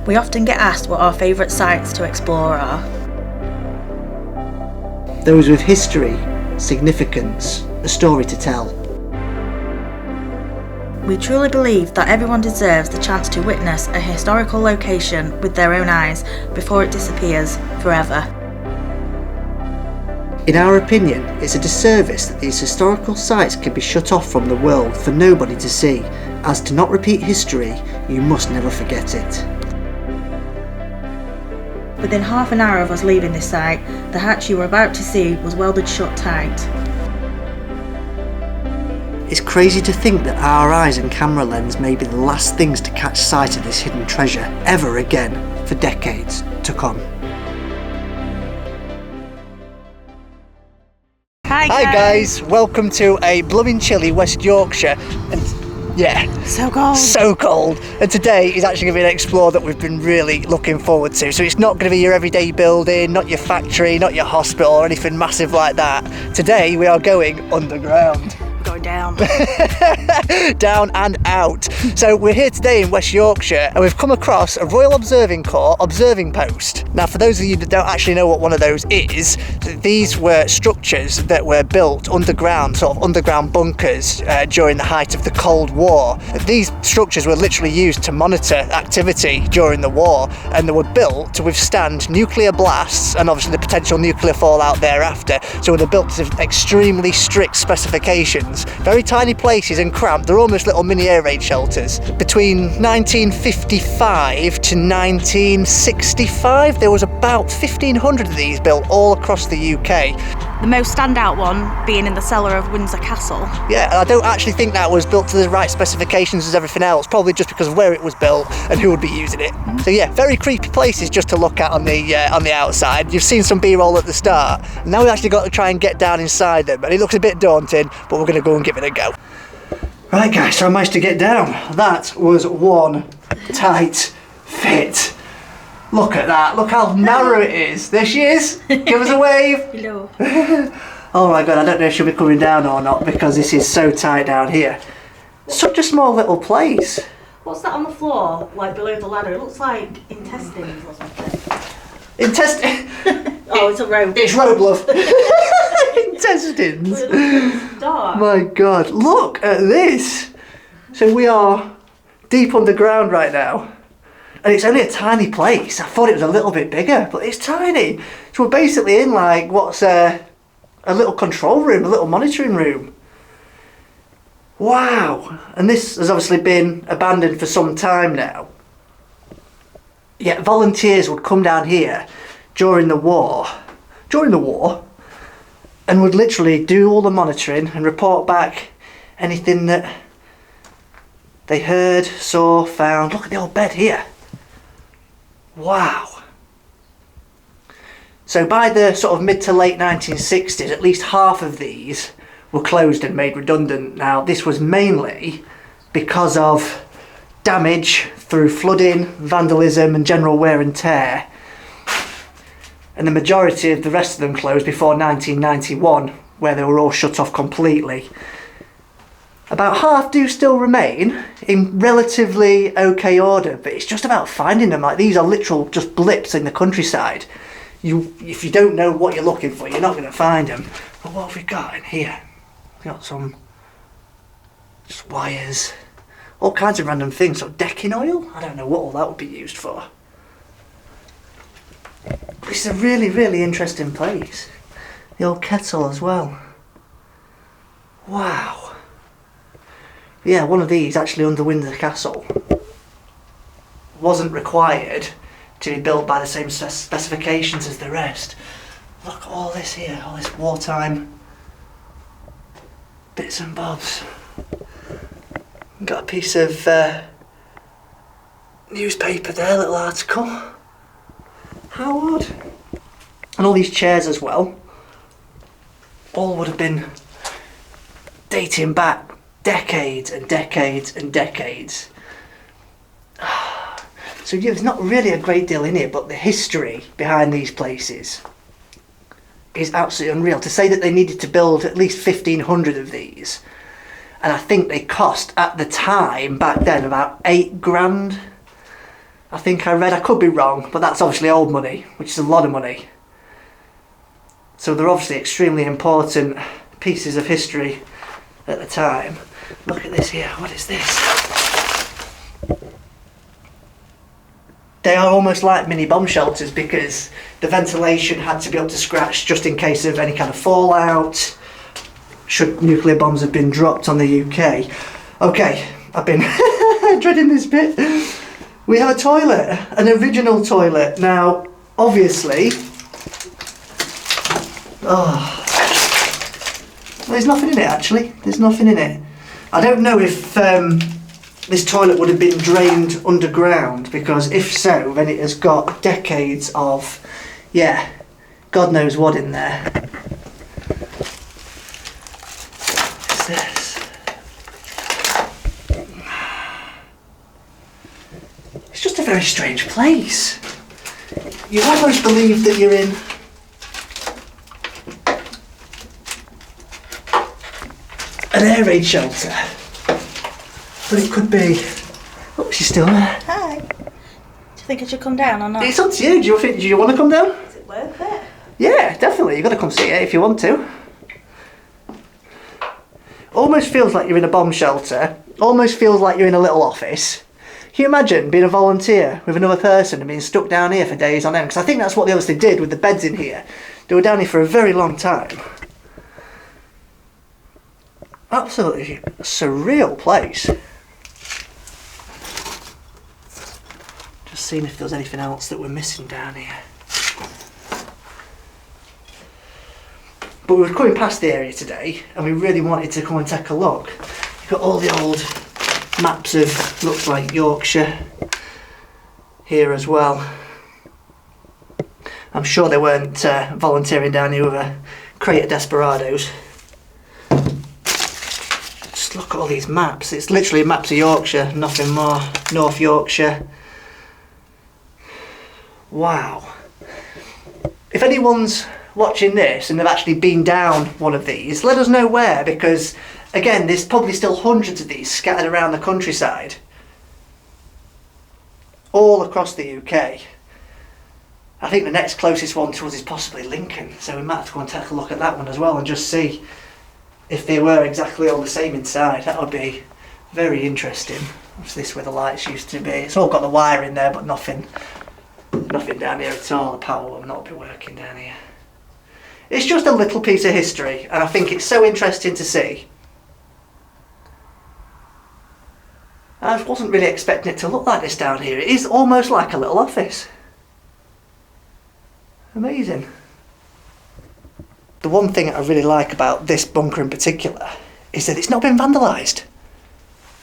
We often get asked what our favourite sites to explore are. Those with history, significance, a story to tell. We truly believe that everyone deserves the chance to witness a historical location with their own eyes before it disappears forever. In our opinion, it's a disservice that these historical sites can be shut off from the world for nobody to see, as to not repeat history, you must never forget it. Within half an hour of us leaving this site, the hatch you were about to see was welded shut tight. It's crazy to think that our eyes and camera lens may be the last things to catch sight of this hidden treasure ever again for decades to come. Hi guys, welcome to a blooming chilly West Yorkshire, and yeah, so cold. And today is actually going to be an explore that we've been really looking forward to. So it's not going to be your everyday building, not your factory, not your hospital or anything massive like that. Today we are going underground. Going down. Down and out. So we're here today in West Yorkshire and we've come across a Royal Observing Corps observing post. Now for those of you that don't actually know what one of those is, these were structures that were built underground, sort of underground bunkers during the height of the Cold War. These structures were literally used to monitor activity during the war, and they were built to withstand nuclear blasts and obviously the potential nuclear fallout thereafter. So they're built to extremely strict specifications. Very tiny places and cramped. They're almost little mini air raid shelters. Between 1955 to 1965, there was about 1,500 of these built all across the UK. The most standout one being in the cellar of Windsor Castle. Yeah, and I don't actually think that was built to the right specifications as everything else, probably just because of where it was built and who would be using it. So yeah, very creepy places just to look at on the outside. You've seen some B-roll at the start. Now we've actually got to try and get down inside them, and it looks a bit daunting, but we're going to go and give it a go. Right guys, so I managed to get down. That was one tight fit. Look at that, look how narrow it is. There she is, give us a wave. Hello. Oh my god, I don't know if she'll be coming down or not because this is so tight down here. Such a small little place. What's that on the floor, like below the ladder? It looks like intestines or something. Oh, it's a rope. It's rope, love. Intestines. It's dark. My god, look at this. So we are deep underground right now. And it's only a tiny place. I thought it was a little bit bigger, but it's tiny. So we're basically in like what's a little control room, a little monitoring room. Wow. And this has obviously been abandoned for some time now. Yet volunteers would come down here during the war, and would literally do all the monitoring and report back anything that they heard, saw, found. Look at the old bed here. Wow. So by the sort of mid to late 1960s, at least half of these were closed and made redundant. Now this was mainly because of damage through flooding, vandalism and general wear and tear. And the majority of the rest of them closed before 1991, where they were all shut off completely. About half do still remain in relatively okay order, but it's just about finding them. Like these are literal just blips in the countryside. If you don't know what you're looking for, you're not going to find them. But what have we got in here? We've got some just wires, all kinds of random things. So decking oil? I don't know what all that would be used for. It's a really, really interesting place. The old kettle as well. Wow. Yeah, one of these actually under Windsor Castle wasn't required to be built by the same specifications as the rest. Look at all this here, all this wartime bits and bobs. Got a piece of newspaper there, little article. How odd. And all these chairs as well. All would have been dating back decades and decades and decades. So yeah, there's not really a great deal in it, but the history behind these places is absolutely unreal. To say that they needed to build at least 1,500 of these, and I think they cost at the time back then about £8 grand. I think I read, I could be wrong, but that's obviously old money, which is a lot of money. So they're obviously extremely important pieces of history at the time. Look at this here, what is this? They are almost like mini bomb shelters because the ventilation had to be up to scratch just in case of any kind of fallout, should nuclear bombs have been dropped on the UK. Okay, I've been dreading this bit. We have a toilet, an original toilet. Now, obviously, there's nothing in it actually. There's nothing in it. I don't know if this toilet would have been drained underground, because if so, then it has got decades of, yeah, God knows what in there. What's this? It's just a very strange place. You almost believe that you're in an air raid shelter, but it could be. Oh, she's still there. Hi. Do you think I should come down or not? It's up to you. Do you want to come down? Is it worth it? Yeah, definitely. You've got to come see it if you want to. Almost feels like you're in a bomb shelter. Almost feels like you're in a little office. Can you imagine being a volunteer with another person and being stuck down here for days on end? Because I think that's what they obviously did with the beds in here. They were down here for a very long time. Absolutely surreal place. Just seeing if there was anything else that we're missing down here. But we were coming past the area today and we really wanted to come and take a look. You've got all the old maps of, looks like Yorkshire here as well. I'm sure they weren't volunteering down here with a crate of desperados. Just look at all these maps. It's literally maps of Yorkshire, nothing more. North Yorkshire. Wow. If anyone's watching this and they've actually been down one of these, let us know where, because again, there's probably still hundreds of these scattered around the countryside, all across the UK. I think the next closest one to us is possibly Lincoln, so we might have to go and take a look at that one as well and just see if they were exactly all the same inside. That would be very interesting. What's this where the lights used to be? It's all got the wire in there, but nothing down here at all. The power will not be working down here. It's just a little piece of history, and I think it's so interesting to see. I wasn't really expecting it to look like this down here. It is almost like a little office. Amazing. The one thing I really like about this bunker in particular is that it's not been vandalised.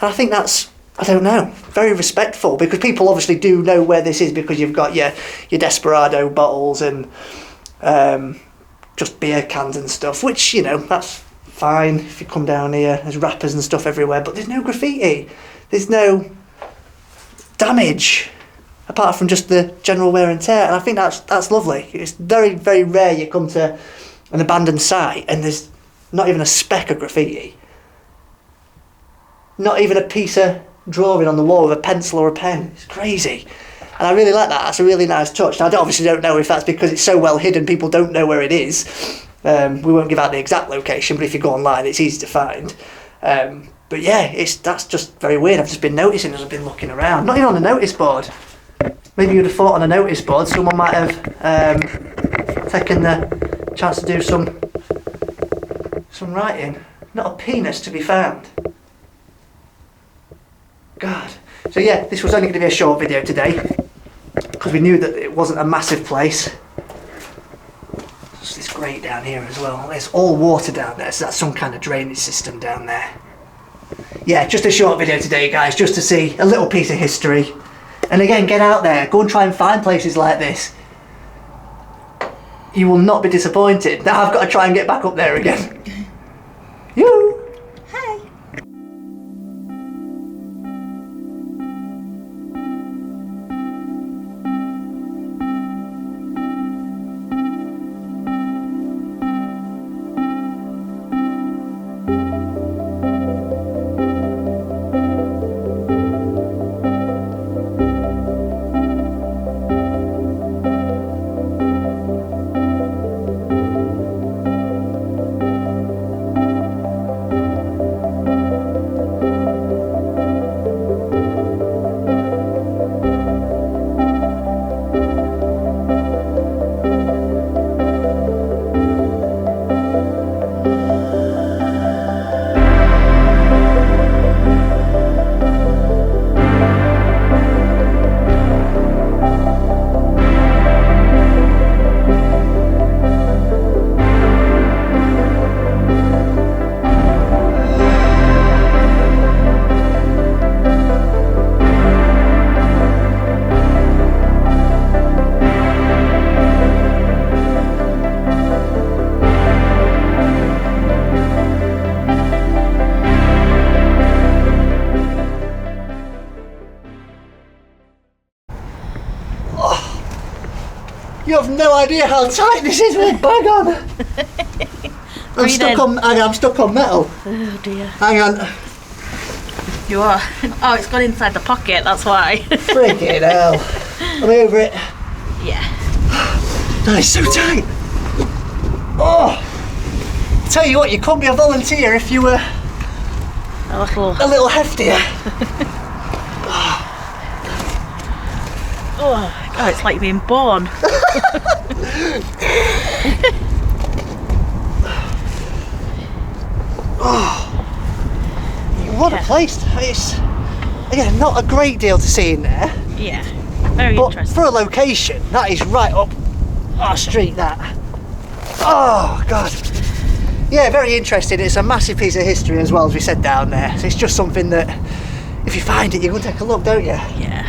And I think that's, I don't know, very respectful, because people obviously do know where this is, because you've got your Desperado bottles and just beer cans and stuff, which, you know, that's fine if you come down here. There's wrappers and stuff everywhere, but there's no graffiti. There's no damage, apart from just the general wear and tear. And I think that's lovely. It's very, very rare you come to an abandoned site and there's not even a speck of graffiti. Not even a piece of drawing on the wall with a pencil or a pen. It's crazy. And I really like that. That's a really nice touch. Now, I obviously don't know if that's because it's so well hidden, people don't know where it is. We won't give out the exact location, but if you go online, it's easy to find. But yeah, that's just very weird. I've just been noticing as I've been looking around. Not even on the notice board. Maybe you'd have thought on a notice board someone might have taken the chance to do some writing. Not a penis to be found. God. So yeah, this was only going to be a short video today, because we knew that it wasn't a massive place. There's this grate down here as well. There's all water down there, so that's some kind of drainage system down there. Yeah, just a short video today, guys, just to see a little piece of history. And again, get out there, go and try and find places like this. You will not be disappointed. Now I've got to try and get back up there again. Yoo! Hi. You have no idea how tight this is with a bag on. I'm stuck on metal. Oh dear. Hang on. You are? Oh, it's gone inside the pocket, that's why. Freaking hell. I'm over it. Yeah. That is so tight. Oh. Tell you what, you couldn't be a volunteer if you were A little heftier. Oh, it's like being born. What a place. It's, again, not a great deal to see in there. Yeah, very But interesting. for a location, that is right up our street, that. Oh, God. Yeah, very interesting. It's a massive piece of history as well, as we said down there. So it's just something that, if you find it, you're going to take a look, don't you? Yeah.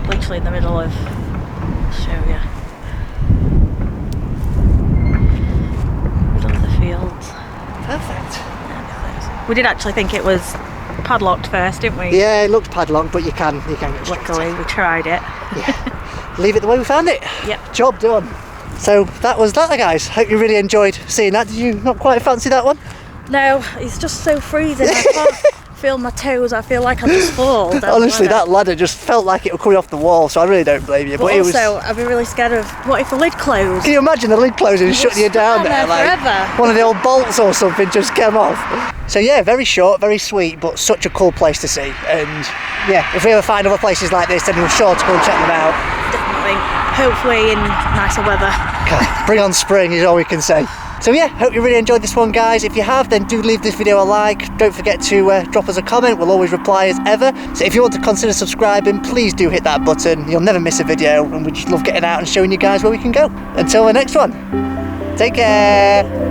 Literally in the middle of... I'll show you. Middle of the fields. Perfect. We did actually think it was padlocked first, didn't we? Yeah, it looked padlocked, but you can get straight. Luckily, we tried it. Yeah. Leave it the way we found it. Yep. Job done. So that was that, guys. Hope you really enjoyed seeing that. Did you not quite fancy that one? No, it's just so freezing. I can't feel my toes. I feel like I'll just fall. Honestly, that ladder just felt like it was coming off the wall, so I really don't blame you. But it also, was... I'd be really scared of what if the lid closed? Can you imagine the lid closing and shutting you down there? Forever. One of the old bolts or something just came off. So yeah, very short, very sweet, but such a cool place to see. And yeah, if we ever find other places like this, then we're sure to go and check them out. Definitely. Hopefully in nicer weather. Bring on spring is all we can say. So yeah, hope you really enjoyed this one, guys. If you have, then do leave this video a like. Don't forget to drop us a comment. We'll always reply as ever. So if you want to consider subscribing, please do hit that button. You'll never miss a video, and we just love getting out and showing you guys where we can go. Until the next one, take care.